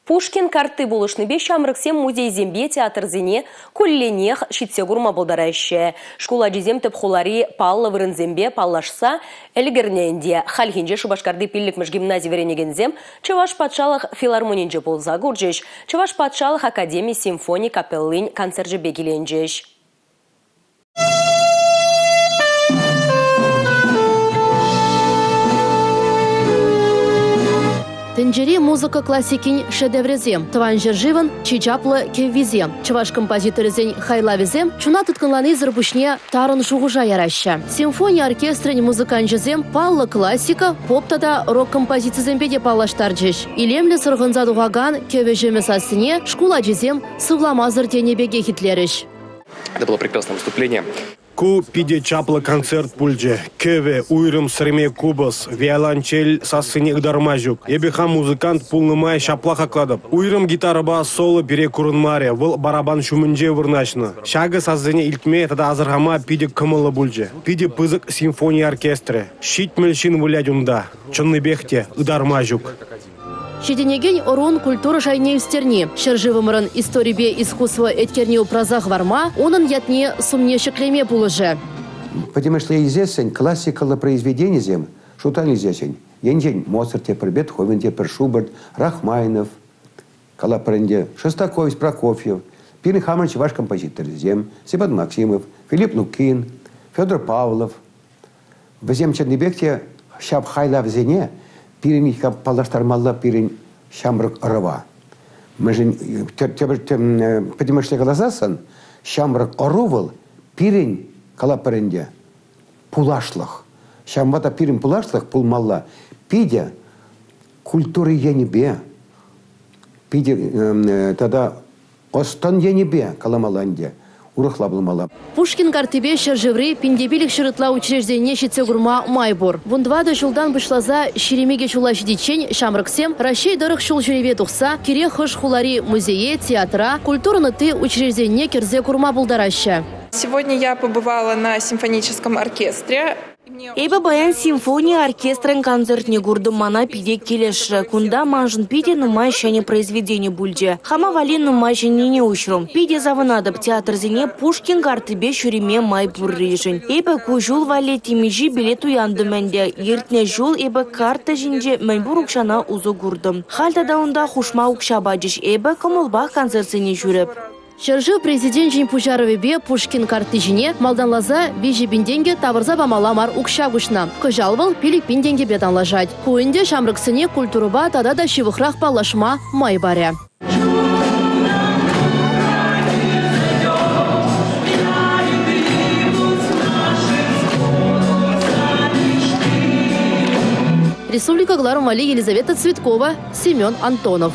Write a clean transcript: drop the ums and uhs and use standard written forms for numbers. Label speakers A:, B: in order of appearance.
A: Пушкин карты булышны беш амрыксем музей зембе театрзине кулленех шитсе гурма болдараще. Школа жезем тып хулари палла вырын зембе паллашса элгерненде. Хальхинже Шубашкарды пилликмыш гимназий веренегензем Чуваш патшалық филармонинже болза гурджеш. Чуваш патшалық академии симфоний капеллин концерже бегеленжеш.
B: Тенджери музыка классикин шедеврезем, тванжер живан, чичаплы кеввизем. Чуваш композиторзен хайлавизем, чуна тутканланы зарбушне тарын жугужа яраща. Симфония оркестрен музыканжезем палла классика, поптада рок-композицизем беде паллаштарджеш. Илемле сырғынза дугаган кевежеме сасыне школа жезем сывламазыр тене беге хитлереш.
C: Это было прекрасное выступление.
D: Ку пиде чапла концерт пульже, кеве уйрым среме кубас, виолончель сасыне ыдармажук. Ебеха музыкант пулнымай шаплаха кладып. Уйрым гитараба соло пере курынмаре, выл барабан шумынже вырначны. Шага сазыне илтме тада азырхама пиде кымылы бульже. Пиде пызык симфония оркестре. Шит мельшин вылядюмда, чынны бехте ыдармажук.
B: Шеденеген орон культура жайне истерни. Шерживымырын историбе искусство эткерне упразах варма, онын ятне сумне шеклеме булыже.
E: Потому что известен классикалы произведения зем, шутан известен. Янжень Моцарт, тепер Бетховен, тепер Шуберт, Рахмайнов, Калапренде, Шостакович, Прокофьев, Пирин Хамович ваш композитор зем, Степан Максимов, Филипп Лукин, Федор Павлов. В зем Чернебекте шаб хайла в зене, Пирин палаштармалла пирин шамрак рова. Мы же потому что глазасан шамрак орувал пирин калапаренде пулашлах. Шамвата пирин пулашлах пулмалла. Пидя культуры я небе. Пидя тогда остан я небе каламаланде.
B: Пушкин картыбе шержевры пиндебилик шырытла учреждение щитсе гурма майбор. Вундвада жулдан вышлаза шеремеге чулаш дичень шамрыксем, Ращей дырых шул жюреве тухса, кире хыш хулари музее, театра, культурно ты учреждение кирзе гурма булдараща.
F: Сегодня я побывала на симфоническом оркестре.
G: Эйба баян симфония оркестрен концертне гурдым мана пиде келеш. Кунда манжын пиде нумай шане произведение бульде. Хама валин нумай не ушром. Пиде завынадып театрзине Пушкин картыбе шуриме май буррижин. Эйба кужул вале тимижи билет уянды менде. Ертне жул эйба карта жинже мәнбур укшана узу гурдым. Хальтада унда хушма укшабаджиш. Эйба комулбах концертсене жүріп.
B: Шержив президент Жин Пужаровебе Пушкин картыжине малданлаза вижи бинденге тавырза бамаламар укшагушна. Кыжалвал пилик бинденге беданлажать. Куинде шамрыксыне культуруба тада да шивыхрах палашма май баря. Республика Гларумали Елизавета Цветкова, Семен Антонов.